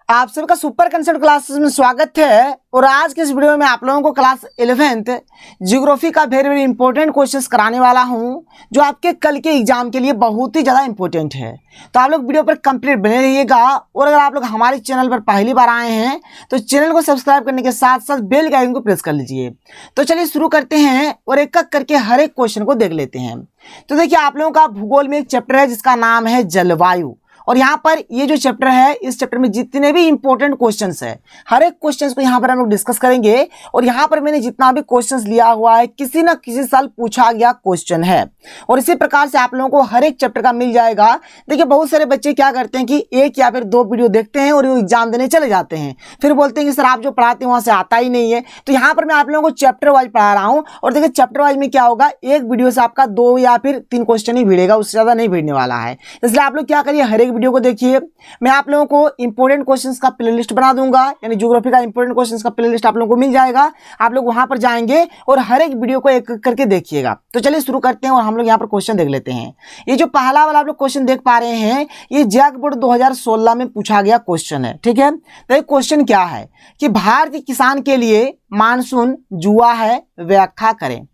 आप सबका super concept classes में स्वागत है। और आज के इस वीडियो में आप लोगों को क्लास 11th ज्योग्राफी का वेरी इंपॉर्टेंट क्वेश्चंस कराने वाला हूं, जो आपके कल के एग्जाम के लिए बहुत ही ज़्यादा इंपॉर्टेंट है। तो आप लोग वीडियो पर कंप्लीट बने रहिएगा। और अगर आप लोग हमारे चैनल पर पहली बार आए हैं तो चैनल को सब्सक्राइब करने के साथ साथ बेल के आइकन को प्रेस कर लीजिए। तो चलिए शुरू करते हैं और एक एक करके हर एक क्वेश्चन को देख लेते हैं। तो देखिए, आप लोगों का भूगोल में एक चैप्टर है जिसका नाम है जलवायु। और यहाँ पर ये जो चैप्टर है, इस चैप्टर में जितने भी इंपॉर्टेंट क्वेश्चंस है, हर एक क्वेश्चंस को यहाँ पर हम लोग डिस्कस करेंगे। और यहाँ पर मैंने जितना भी क्वेश्चंस लिया हुआ है, किसी ना किसी साल पूछा गया क्वेश्चन है। और इसी प्रकार से आप लोगों को हर एक चैप्टर का मिल जाएगा। देखिए, बहुत सारे बच्चे क्या करते हैं कि एक या फिर दो वीडियो देखते हैं और वो एग्जाम देने चले जाते हैं, फिर बोलते हैं कि सर आप जो पढ़ाते हैं वहां से आता ही नहीं है। तो यहाँ पर मैं आप लोगों को चैप्टर वाइज पढ़ा रहा हूँ। और देखिए, चैप्टर वाइज में क्या होगा, एक वीडियो से आपका 2 या फिर 3 क्वेश्चन ही भिड़ेगा, उससे ज्यादा नहीं भिड़ने वाला है। इसलिए आप लोग क्या करिए, हर एक वीडियो को देखिए। मैं आप लोगों को इंपॉर्टेंट क्वेश्चंस का प्लेलिस्ट बना दूंगा, यानी ज्योग्राफी का इंपॉर्टेंट क्वेश्चंस का प्लेलिस्ट आप लोगों को मिल जाएगा। आप लोग वहां पर जाएंगे और हर एक वीडियो को एक करके देखिएगा। तो चलिए शुरू करते हैं और हम लोग यहाँ पर क्वेश्चन देख लेते हैं। ये जो पहला वाला आप लोग क्वेश्चन देख पा रहे हैं, ये जैक बोर्ड 2016 में पूछा गया क्वेश्चन है। ठीक है, तो ये क्वेश्चन क्या है कि भारतीय किसान के लिए मानसून जुआ है, व्याख्या करें।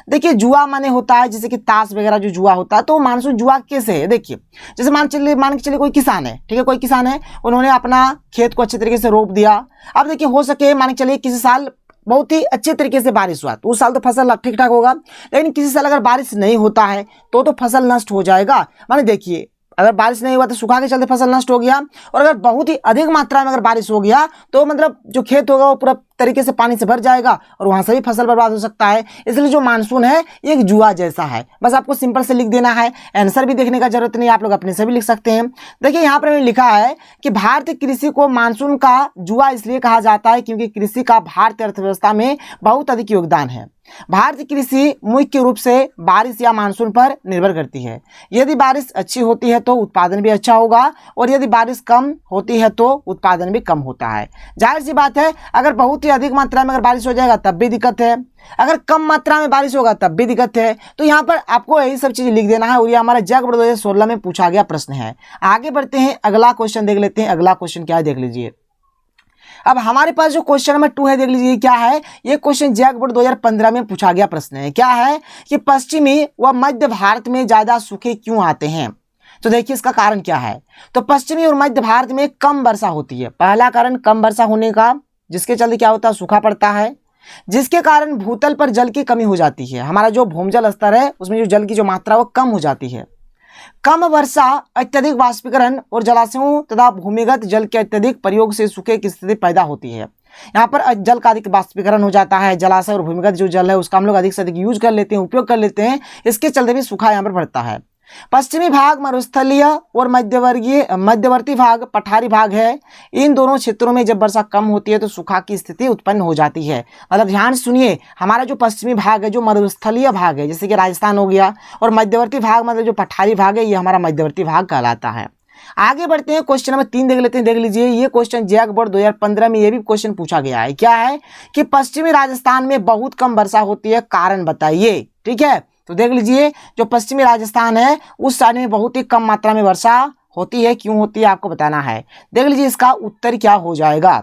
देखिए, जुआ माने होता है जैसे कि ताश वगैरह जो जुआ होता है, तो मानसून जुआ कैसे है। देखिए, जैसे मान के चलिए कोई किसान है, ठीक है, कोई किसान है, उन्होंने अपना खेत को अच्छे तरीके से रोप दिया। अब देखिए, हो सके मान के चलिए किसी साल बहुत ही अच्छे तरीके से बारिश हुआ तो उस साल तो फसल ठीक ठाक होगा, लेकिन किसी साल अगर बारिश नहीं होता है तो फसल नष्ट हो जाएगा। माने देखिए, अगर बारिश नहीं हुआ तो सूखा के चलते फसल नष्ट हो गया, और अगर बहुत ही अधिक मात्रा में अगर बारिश हो गया तो मतलब जो खेत होगा वो पूरा तरीके से पानी से भर जाएगा और वहां से भी फसल बर्बाद हो सकता है। इसलिए जो मानसून है ये एक जुआ जैसा है। बस आपको सिंपल से लिख देना है, आंसर भी देखने का जरूरत नहीं, आप लोग अपने से भी लिख सकते हैं। देखिए, यहाँ पर मैंने लिखा है कि भारतीय कृषि को मानसून का जुआ इसलिए कहा जाता है क्योंकि कृषि का भारतीय अर्थव्यवस्था में बहुत अधिक योगदान है। भारतीय कृषि मुख्य रूप से बारिश या मानसून पर निर्भर करती है। यदि बारिश अच्छी होती है तो उत्पादन भी अच्छा होगा, और यदि बारिश कम होती है तो उत्पादन भी कम होता है। जाहिर सी बात है, अगर बहुत ही अधिक मात्रा में अगर बारिश हो जाएगा तब भी दिक्कत है, अगर कम मात्रा में बारिश होगा तब भी दिक्कत है। तो यहाँ पर आपको यही सब चीजें लिख देना है। और ये हमारा जैक बोर्ड 2016 में पूछा गया प्रश्न है। आगे बढ़ते हैं, अगला क्वेश्चन देख लेते हैं। अगला क्वेश्चन क्या है देख लीजिए। अब हमारे पास जो क्वेश्चन नंबर 2 है, देख लीजिए क्या है। ये क्वेश्चन जैक बोर्ड 2015 में पूछा गया प्रश्न है। क्या है कि पश्चिमी व मध्य भारत में ज्यादा सूखे क्यों आते हैं। तो देखिए, इसका कारण क्या है। तो पश्चिमी और मध्य भारत में कम वर्षा होती है। पहला कारण कम वर्षा होने का, जिसके चलते क्या होता है, सूखा पड़ता है, जिसके कारण भूतल पर जल की कमी हो जाती है। हमारा जो भूमजल स्तर है उसमें जो जल की जो मात्रा वो कम हो जाती है। कम वर्षा, अत्यधिक वाष्पीकरण और जलाशयों तथा भूमिगत जल के अत्यधिक प्रयोग से सूखे की स्थिति पैदा होती है। यहाँ पर जल का अधिक वाष्पीकरण हो जाता है, जलाशय और भूमिगत जो जल है उसका हम लोग अधिक से अधिक यूज कर लेते हैं, उपयोग कर लेते हैं। इसके चलते भी सूखा यहाँ पर बढ़ता है। पश्चिमी भाग मरुस्थलीय और मध्यवर्ती भाग पठारी भाग है। इन दोनों क्षेत्रों में जब वर्षा कम होती है तो सूखा की स्थिति उत्पन्न हो जाती है। मतलब ध्यान सुनिए, हमारा जो पश्चिमी भाग है, जो मरुस्थलीय भाग है जैसे कि राजस्थान हो गया, और मध्यवर्ती भाग मतलब जो पठारी भाग है, ये हमारा मध्यवर्ती भाग कहलाता है। आगे बढ़ते हैं, क्वेश्चन नंबर 3 देख लेते हैं। देख लीजिए, ये क्वेश्चन जैक बोर्ड 2015 में ये भी क्वेश्चन पूछा गया है। क्या है कि पश्चिमी राजस्थान में बहुत कम वर्षा होती है, कारण बताइए। ठीक है, तो देख लीजिए, जो पश्चिमी राजस्थान है उस साइड में बहुत ही कम मात्रा में वर्षा होती है। क्यों होती है आपको बताना है। देख लीजिए, इसका उत्तर क्या हो जाएगा।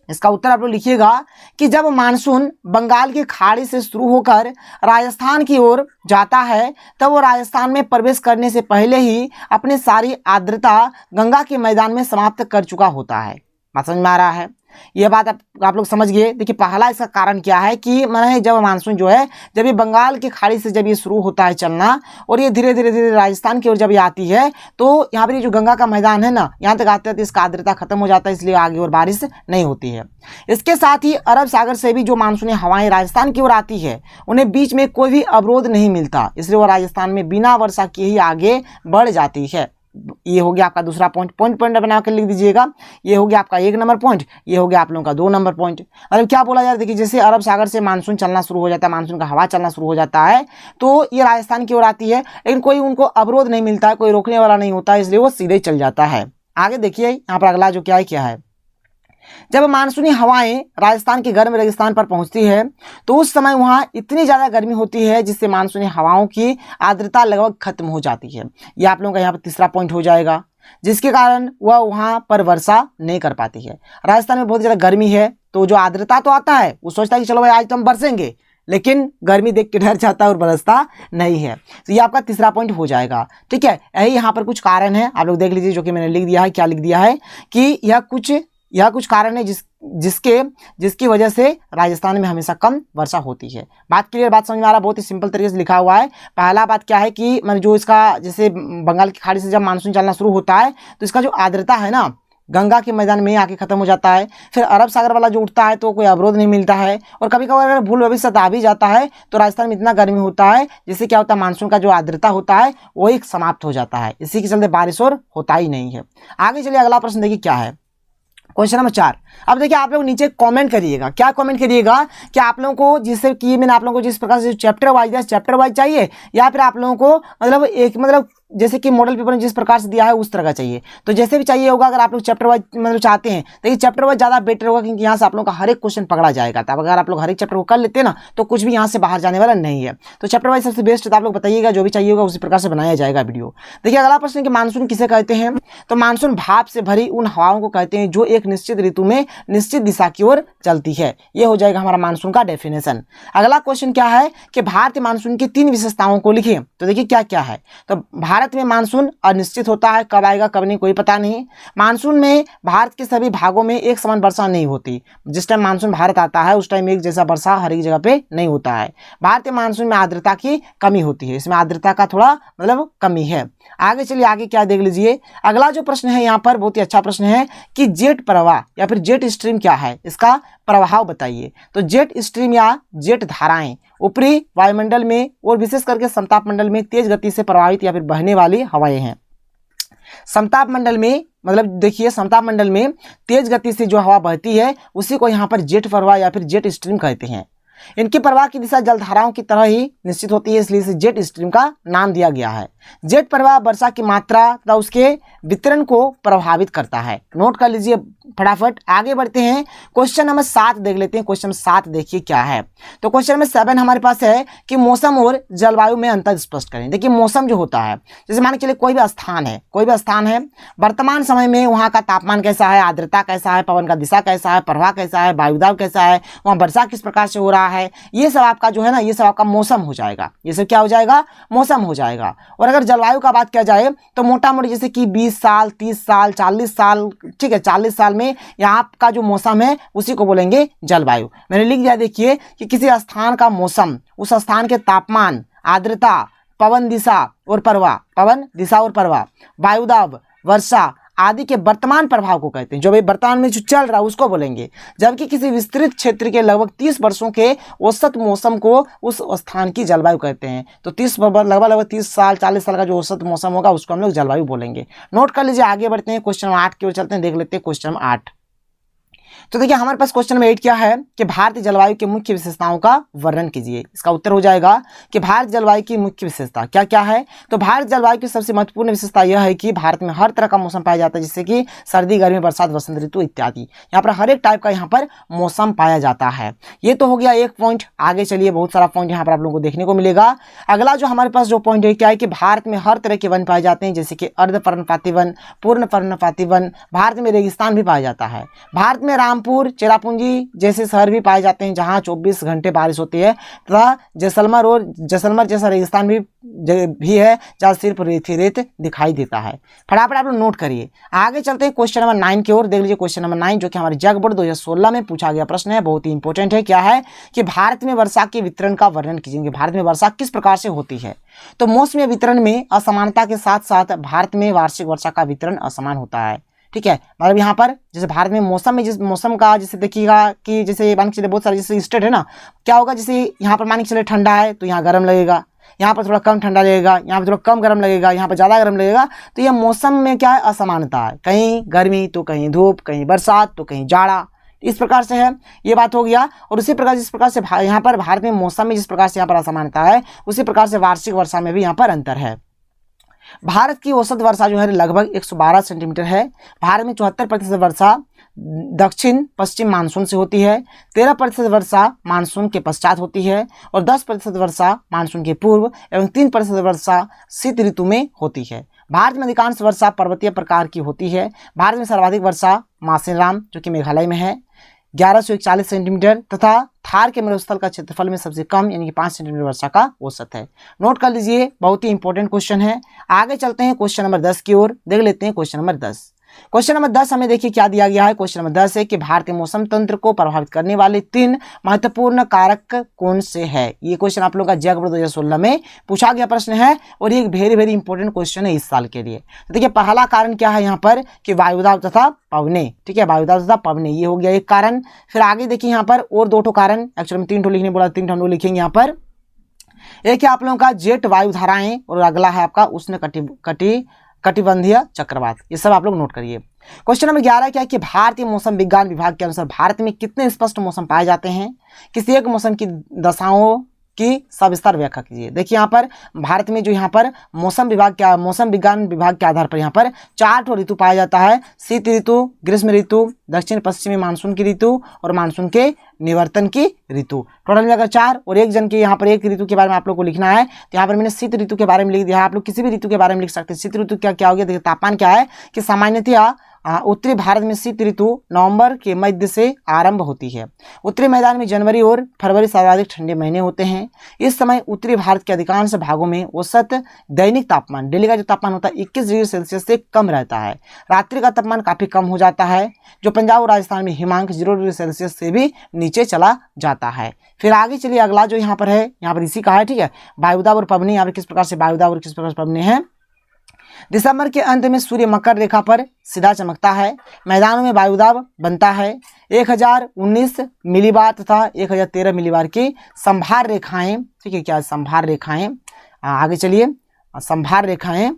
इसका उत्तर आप लोग लिखिएगा कि जब मानसून बंगाल की खाड़ी से शुरू होकर राजस्थान की ओर जाता है तब वो राजस्थान में प्रवेश करने से पहले ही अपनी सारी आर्द्रता गंगा के मैदान में समाप्त कर चुका होता है। बात समझ में आ रहा है, ये बात आप लोग समझ गए। देखिए, पहला इसका कारण क्या है कि मैंने जब मानसून जो है, जब ये बंगाल की खाड़ी से जब ये शुरू होता है चलना और ये धीरे धीरे राजस्थान की ओर जब ये आती है तो यहाँ पर ये जो गंगा का मैदान है ना, यहाँ तक आते आते इसका आर्द्रता खत्म हो जाता है, इसलिए आगे और बारिश नहीं होती है। इसके साथ ही अरब सागर से भी जो मानसूनी हवाएं राजस्थान की ओर आती है, उन्हें बीच में कोई भी अवरोध नहीं मिलता, इसलिए वो राजस्थान में बिना वर्षा के ही आगे बढ़ जाती है। ये हो गया आपका दूसरा पॉइंट बना कर लिख दीजिएगा। ये हो गया आपका 1 नंबर पॉइंट, ये हो गया आप लोगों का 2 नंबर पॉइंट। मतलब क्या बोला जाता है, देखिए जैसे अरब सागर से मानसून चलना शुरू हो जाता है, मानसून का हवा चलना शुरू हो जाता है तो ये राजस्थान की ओर आती है, लेकिन कोई उनको अवरोध नहीं मिलता है, कोई रोकने वाला नहीं होता है, इसलिए वो सीधे चल जाता है। आगे देखिए, यहाँ पर अगला जो क्या है जब मानसूनी हवाएं राजस्थान के गर्म रेगिस्तान पर पहुंचती है तो उस समय वहां इतनी ज्यादा गर्मी होती है जिससे मानसूनी हवाओं की आर्द्रता लगभग खत्म हो जाती है। ये आप लोगों का यहाँ पर तीसरा पॉइंट हो जाएगा। जिसके कारण वह वहाँ पर वर्षा नहीं कर पाती है। राजस्थान में बहुत ज़्यादा गर्मी है, तो जो आर्द्रता तो आता है, वो सोचता है कि चलो भाई आज तो हम बरसेंगे, लेकिन गर्मी देख के डर जाता है और बरसता नहीं है। तो ये आपका तीसरा पॉइंट हो जाएगा। ठीक है, यही यहाँ पर कुछ कारण है, आप लोग देख लीजिए, जो कि मैंने लिख दिया है। क्या लिख दिया है कि यह कुछ कारण है जिसकी वजह से राजस्थान में हमेशा कम वर्षा होती है। बात क्लियर, बात समझ में आ रहा है? बहुत ही सिंपल तरीके से लिखा हुआ है। पहला बात क्या है कि मैंने जो इसका, जैसे बंगाल की खाड़ी से जब मानसून चलना शुरू होता है तो इसका जो आर्द्रता है ना, गंगा के मैदान में आके खत्म हो जाता है। फिर अरब सागर वाला जो उठता है तो कोई अवरोध नहीं मिलता है, और कभी कभी अगर भूल भविष्य आ भी जाता है तो राजस्थान में इतना गर्मी होता है, जिससे क्या होता है, मानसून का जो आर्द्रता होता है वो एक समाप्त हो जाता है। इसी के चलते बारिश और होता ही नहीं है। आगे चलिए, अगला प्रश्न देखिए क्या है, क्वेश्चन नंबर 4। अब देखिए, आप लोग नीचे कमेंट करिएगा। क्या कमेंट करिएगा कि आप लोगों को जिससे कि मैंने आप लोगों को जिस प्रकार से चैप्टर वाइज चाहिए, या फिर आप लोगों को मतलब जैसे कि मॉडल पेपर में जिस प्रकार से दिया है उस तरह का चाहिए। तो जैसे भी चाहिए होगा, अगर आप लोग चैप्टर वाइज चाहते हैं तो ये चैप्टर वाइज ज़्यादा बेटर होगा, क्योंकि यहाँ से आप लोगों का हर एक क्वेश्चन पकड़ा जाएगा। तब अगर आप लोग हर एक चैप्टर को कर लेते हैं ना, तो कुछ भी यहाँ से बाहर जाने वाला नहीं है। तो चैप्टर वाइज सबसे बेस्ट, तो आप लोग बताइएगा, जो भी चाहिए होगा उसी प्रकार से बनाया जाएगा वीडियो। देखिए, अगला प्रश्न कि मानसून किसे कहते हैं? तो मानसून भाप से भरी उन हवाओं को कहते हैं जो एक निश्चित ऋतु में निश्चित दिशा की ओर चलती है। ये हो जाएगा हमारा मानसून का डेफिनेशन। अगला क्वेश्चन क्या है कि भारतीय मानसून की 3 विशेषताओं को लिखिए। तो देखिए क्या क्या है। तो भारत में मानसून अनिश्चित होता है, कब आएगा कब नहीं कोई पता नहीं। मानसून में भारत के सभी भागों में एक समान वर्षा नहीं होती। जिस टाइम मानसून भारत आता है उस टाइम एक जैसा वर्षा हर एक जगह पे नहीं होता है। भारतीय मानसून में आर्द्रता की कमी होती है, इसमें आर्द्रता का थोड़ा कमी है। आगे चलिए, आगे क्या देख लीजिए। अगला जो प्रश्न है यहाँ पर बहुत ही अच्छा प्रश्न है कि जेट प्रवाह या फिर जेट स्ट्रीम क्या है, इसका प्रभाव बताइए। तो जेट स्ट्रीम या जेट धाराएं ऊपरी वायुमंडल में और विशेष करके समताप मंडल में तेज गति से प्रवाहित या फिर बहने वाली हवाएं हैं। समताप मंडल में देखिए, समताप मंडल में तेज गति से जो हवा बहती है उसी को यहाँ पर जेट प्रवाह या फिर जेट स्ट्रीम कहते हैं। इनकी प्रवाह की दिशा जलधाराओं की तरह ही निश्चित होती है, इसलिए इसे जेट स्ट्रीम का नाम दिया गया है। जेट प्रवाह वर्षा की मात्रा तथा उसके वितरण को प्रभावित करता है। नोट कर लीजिए फटाफट। आगे बढ़ते हैं, क्वेश्चन नंबर 7 देख लेते हैं। क्वेश्चन 7 देखिए क्या है। तो क्वेश्चन नंबर 7 हमारे पास है कि मौसम और जलवायु में अंतर स्पष्ट करें। देखिए, मौसम जो होता है, जैसे मान के चलिए कोई भी स्थान है, वर्तमान समय में वहाँ का तापमान कैसा है, आर्द्रता कैसा है, पवन का दिशा कैसा है, प्रवाह कैसा है, वायुदाब कैसा है, वहाँ वर्षा किस प्रकार से हो रहा है, ये सब आपका जो है ना, ये सब आपका मौसम हो जाएगा। ये सब क्या हो जाएगा? मौसम हो जाएगा। और अगर जलवायु का बात किया जाए तो मोटा मोटी जैसे कि 20 साल, 30 साल, 40 साल, ठीक है, 40 साल में यहाँ का जो मौसम है उसी को बोलेंगे जलवायु। मैंने लिख दिया, देखिए कि किसी स्थान का मौसम, उस स्थान के तापमान, आर्द्रता, पवन दिशा और प्रवाह, वायुदाब, वर्षा आदि के वर्तमान प्रभाव को कहते हैं। जो भाई वर्तमान में जो चल रहा है उसको बोलेंगे। जबकि किसी विस्तृत क्षेत्र के लगभग 30 वर्षों के औसत मौसम को उस स्थान की जलवायु कहते हैं। तो लगभग 30 साल, 40 साल का जो औसत मौसम होगा उसको हम लोग जलवायु बोलेंगे। नोट कर लीजिए। आगे बढ़ते हैं, क्वेश्चन 8 की ओर चलते हैं, देख लेते हैं क्वेश्चन 8। तो देखिए, हमारे पास क्वेश्चन नंबर 8 क्या है कि भारतीय जलवायु की मुख्य विशेषताओं का वर्णन कीजिए। इसका उत्तर हो जाएगा कि भारत जलवायु की मुख्य विशेषता क्या क्या है। तो भारत जलवायु की सबसे महत्वपूर्ण विशेषता यह है कि भारत में हर तरह का मौसम पाया जाता है, जैसे कि सर्दी, गर्मी, बरसात, वसंत ऋतु इत्यादि। यहाँ पर हर एक टाइप का यहाँ पर मौसम पाया जाता है। ये तो हो गया एक पॉइंट। आगे चलिए, बहुत सारा पॉइंट यहाँ पर आप लोगों को देखने को मिलेगा। अगला जो हमारे पास जो पॉइंट है क्या है कि भारत में हर तरह के वन पाए जाते हैं, जैसे कि अर्ध पर्णपाती वन, पूर्ण पर्णपाती वन। भारत में रेगिस्तान भी पाया जाता है। भारत में रामपुर, चेरापूंजी जैसे शहर भी पाए जाते हैं जहां 24 घंटे बारिश होती है, तथा जैसलमेर जैसा रेगिस्तान भी है जहां सिर्फ रेत दिखाई देता है। फटाफट आप लोग नोट करिए। आगे चलते हैं क्वेश्चन नंबर 9 की ओर। देख लीजिए क्वेश्चन नंबर 9, जो कि हमारे जग बोर्ड 2016 में पूछा गया प्रश्न है, बहुत ही इंपॉर्टेंट है। क्या है कि भारत में वर्षा के वितरण का वर्णन कीजिए। भारत में वर्षा किस प्रकार से होती है। तो मौसमी वितरण में असमानता के साथ साथ भारत में वार्षिक वर्षा का वितरण असमान होता है। ठीक है, मतलब यहाँ पर जैसे भारत में जिस मौसम का जैसे देखिएगा कि जैसे मान के चले बहुत सारे जैसे स्टेट है ना, क्या होगा, जैसे यहाँ पर मान के चले ठंडा है तो यहाँ गर्म लगेगा, यहाँ पर थोड़ा कम ठंडा लगेगा, यहाँ पर थोड़ा कम गर्म लगेगा, यहाँ पर ज़्यादा गर्म लगेगा। तो यह मौसम में क्या है, असमानता है। कहीं गर्मी तो कहीं धूप, कहीं बरसात तो कहीं जाड़ा, इस प्रकार से है। ये बात हो गया। और उसी प्रकार जिस प्रकार से यहाँ पर भारत में मौसम में जिस प्रकार से यहाँ पर असमानता है, उसी प्रकार से वार्षिक वर्षा में भी यहाँ पर अंतर है। भारत की औसत वर्षा जो है लगभग 112 सेंटीमीटर है। भारत में 74% वर्षा दक्षिण पश्चिम मानसून से होती है, 13% वर्षा मानसून के पश्चात होती है और 10% वर्षा मानसून के पूर्व एवं 3% वर्षा शीत ऋतु में होती है। भारत में अधिकांश वर्षा पर्वतीय प्रकार की होती है। भारत में सर्वाधिक वर्षा मासेराम जो कि मेघालय में है 1141 सेंटीमीटर तथा थार के मरुस्थल का क्षेत्रफल में सबसे कम यानी कि 5 सेंटीमीटर वर्षा का औसत है। नोट कर लीजिए, बहुत ही इंपॉर्टेंट क्वेश्चन है। आगे चलते हैं क्वेश्चन नंबर 10 की ओर, देख लेते हैं क्वेश्चन नंबर 10। क्वेश्चन नंबर 10 हमें देखिए क्या दिया गया है। क्वेश्चन नंबर 10 है कि भारतीय मौसम तंत्र को प्रभावित करने वाले 3 महत्वपूर्ण कारक कौन से है। ये क्वेश्चन आप लोगों का जैक बोर्ड 2016 में पूछा गया प्रश्न है और ये एक वेरी इंपॉर्टेंट क्वेश्चन है इस साल के लिए। तो देखिए पहला कारण क्या है यहाँ पर कि वायुदाब तथा पवने, ठीक है, वायुदाब तथा पवने, ये हो गया एक कारण। फिर आगे देखिए यहाँ पर और 2 कारण, एक्चुअली में 3 ठो लिखने बोला, 3 ठो हम लोग लिखेंगे यहाँ पर। एक है आप लोगों का जेट वायु धाराएं और अगला है आपका उष्ण कटिबंधीय चक्रवात। ये सब आप लोग नोट करिए। क्वेश्चन नंबर 11 क्या है कि भारतीय मौसम विज्ञान विभाग के अनुसार भारत में कितने स्पष्ट मौसम पाए जाते हैं। किसी एक मौसम की दशाओं की सविस्तार व्याख्या कीजिए। देखिए यहाँ पर भारत में जो यहाँ पर मौसम विज्ञान विभाग के आधार पर यहाँ पर 4 ठो ऋतु पाया जाता है। शीत ऋतु, ग्रीष्म ऋतु, दक्षिण पश्चिमी मानसून की ऋतु और मानसून के निवर्तन की ऋतु। टोटल मिलाकर 4 और एक जन के यहाँ पर एक ऋतु के बारे में आप लोग को लिखना है। तो यहाँ पर मैंने शीत ऋतु के बारे में लिख दिया है। आप लोग किसी भी ऋतु के बारे में लिख सकते हैं। शीत ऋतु क्या हो गया, देखिए तापमान क्या है कि सामान्यतया उत्तरी भारत में शीत ऋतु नवंबर के मध्य से आरंभ होती है। उत्तरी मैदान में जनवरी और फरवरी सर्वाधिक ठंडे महीने होते हैं। इस समय उत्तरी भारत के अधिकांश भागों में औसत दैनिक तापमान, डेली का जो तापमान होता है 21 डिग्री सेल्सियस से कम रहता है। रात्रि का तापमान काफी कम हो जाता है, जो पंजाब और राजस्थान में हिमांक 0 डिग्री सेल्सियस से भी नीचे चला जाता है। फिर आगे चलिए, अगला जो यहाँ पर है, यहाँ पर इसी का है, ठीक है, वायुदाब और पवनी। यहाँ पर किस प्रकार से वायुदाब और किस प्रकार से पवनी है। दिसंबर के अंत में सूर्य मकर रेखा पर सीधा चमकता है। मैदानों में वायुदाब बनता है। 1019 मिलीबार तथा 1013 मिलीबार की संभार रेखाएं, ठीक है, क्या संभार रेखाएं, आगे चलिए, संभार रेखाएं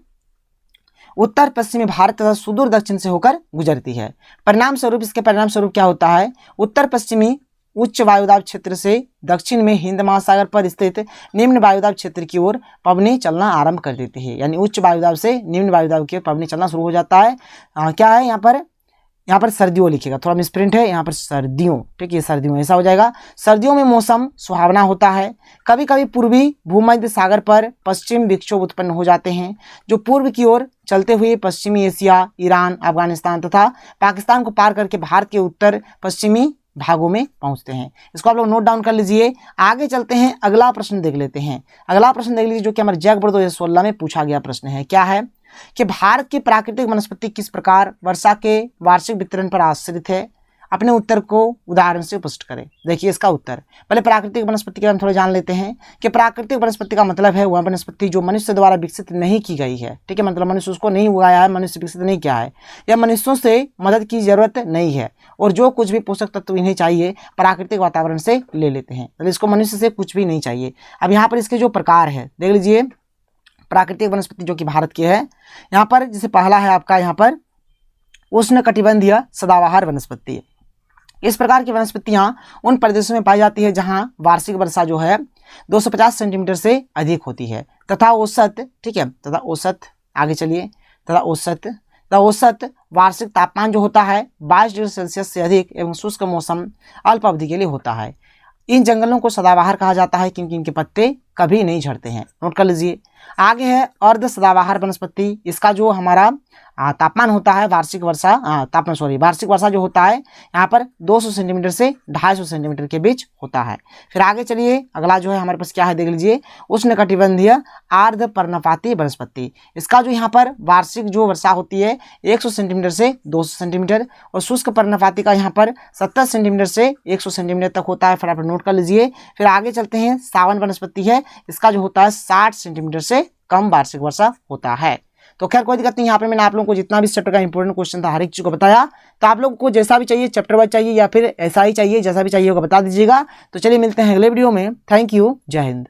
उत्तर पश्चिमी भारत तथा सुदूर दक्षिण से होकर गुजरती है। इसके परिणाम स्वरूप क्या होता है, उत्तर पश्चिमी उच्च वायुदाब क्षेत्र से दक्षिण में हिंद महासागर पर स्थित निम्न वायुदाब क्षेत्र की ओर पवनी चलना आरंभ कर देती है। यानी उच्च वायुदाब से निम्न वायुदाब की ओर पवनी चलना शुरू हो जाता है। क्या है यहाँ पर सर्दियों लिखेगा, थोड़ा मिसप्रिंट है, यहाँ पर सर्दियों, ठीक है, सर्दियों ऐसा हो जाएगा। सर्दियों में मौसम सुहावना होता है। कभी कभी पूर्वी भूमध्य सागर पर पश्चिम विक्षोभ उत्पन्न हो जाते हैं, जो पूर्व की ओर चलते हुए पश्चिमी एशिया, ईरान, अफगानिस्तान तथा पाकिस्तान को पार करके भारत के उत्तर पश्चिमी भागों में पहुंचते हैं। इसको आप लोग नोट डाउन कर लीजिए। आगे चलते हैं, अगला प्रश्न देख लेते हैं। अगला प्रश्न देख लीजिए जो कि हमारे जैक बोर्ड 2016 में पूछा गया प्रश्न है। क्या है कि भारत की प्राकृतिक वनस्पति किस प्रकार वर्षा के वार्षिक वितरण पर आश्रित है। अपने उत्तर को उदाहरण से स्पष्ट करें। देखिए इसका उत्तर, पहले प्राकृतिक वनस्पति के बारे में थोड़ा जान लेते हैं कि प्राकृतिक वनस्पति का मतलब है वह वनस्पति जो मनुष्य द्वारा विकसित नहीं की गई है, ठीक है, मतलब मनुष्य उसको नहीं उगाया है, मनुष्य विकसित नहीं किया है, या मनुष्यों से मदद की जरूरत नहीं है, और जो कुछ भी पोषक तत्व इन्हें चाहिए प्राकृतिक वातावरण से ले लेते हैं। तो इसको मनुष्य से कुछ भी नहीं चाहिए। अब यहाँ पर इसके जो प्रकार है देख लीजिए, प्राकृतिक वनस्पति जो कि भारत की है, यहाँ पर जैसे पहला है आपका यहाँ पर उष्ण कटिबंधीय सदाबहार वनस्पति। इस प्रकार की वनस्पतियां उन प्रदेशों में पाई जाती है जहां वार्षिक वर्षा जो है 250 सेंटीमीटर से अधिक होती है तथा औसत, ठीक है, तथा औसत, आगे चलिए, तथा औसत वार्षिक तापमान जो होता है 22 डिग्री सेल्सियस से अधिक एवं शुष्क मौसम अल्प अवधि के लिए होता है। इन जंगलों को सदाबहार कहा जाता है क्योंकि इनके पत्ते कभी नहीं झड़ते हैं। नोट कर लीजिए। आगे है अर्ध सदाबहार वनस्पति। इसका जो हमारा तापमान होता है वार्षिक वर्षा जो होता है यहाँ पर 200 सेंटीमीटर से 250 सेंटीमीटर के बीच होता है। फिर आगे चलिए, अगला जो है हमारे पास क्या है देख लीजिए, उष्णकटिबंधीय आर्द्र पर्णपाती वनस्पति। इसका जो यहाँ पर वार्षिक जो वर्षा होती है 100 सेंटीमीटर से 200 सेंटीमीटर, और शुष्क पर्णपाती का यहाँ पर 70 सेंटीमीटर से 100 सेंटीमीटर तक होता है। फटाफट नोट कर लीजिए। फिर आगे चलते हैं, सावन वनस्पति है। इसका जो होता है 60 सेंटीमीटर से कम वार्षिक वर्षा होता है। तो खैर कोई दिक्कत नहीं, यहाँ पे मैंने आप लोगों को जितना भी चैप्टर का इंपॉर्टेंट क्वेश्चन था हर एक चीज को बताया। तो आप लोगों को जैसा भी चाहिए, चैप्टर वाइज चाहिए या फिर ऐसा ही चाहिए, जैसा भी चाहिए होगा बता दीजिएगा। तो चलिए मिलते हैं अगले वीडियो में। थैंक यू, जय हिंद।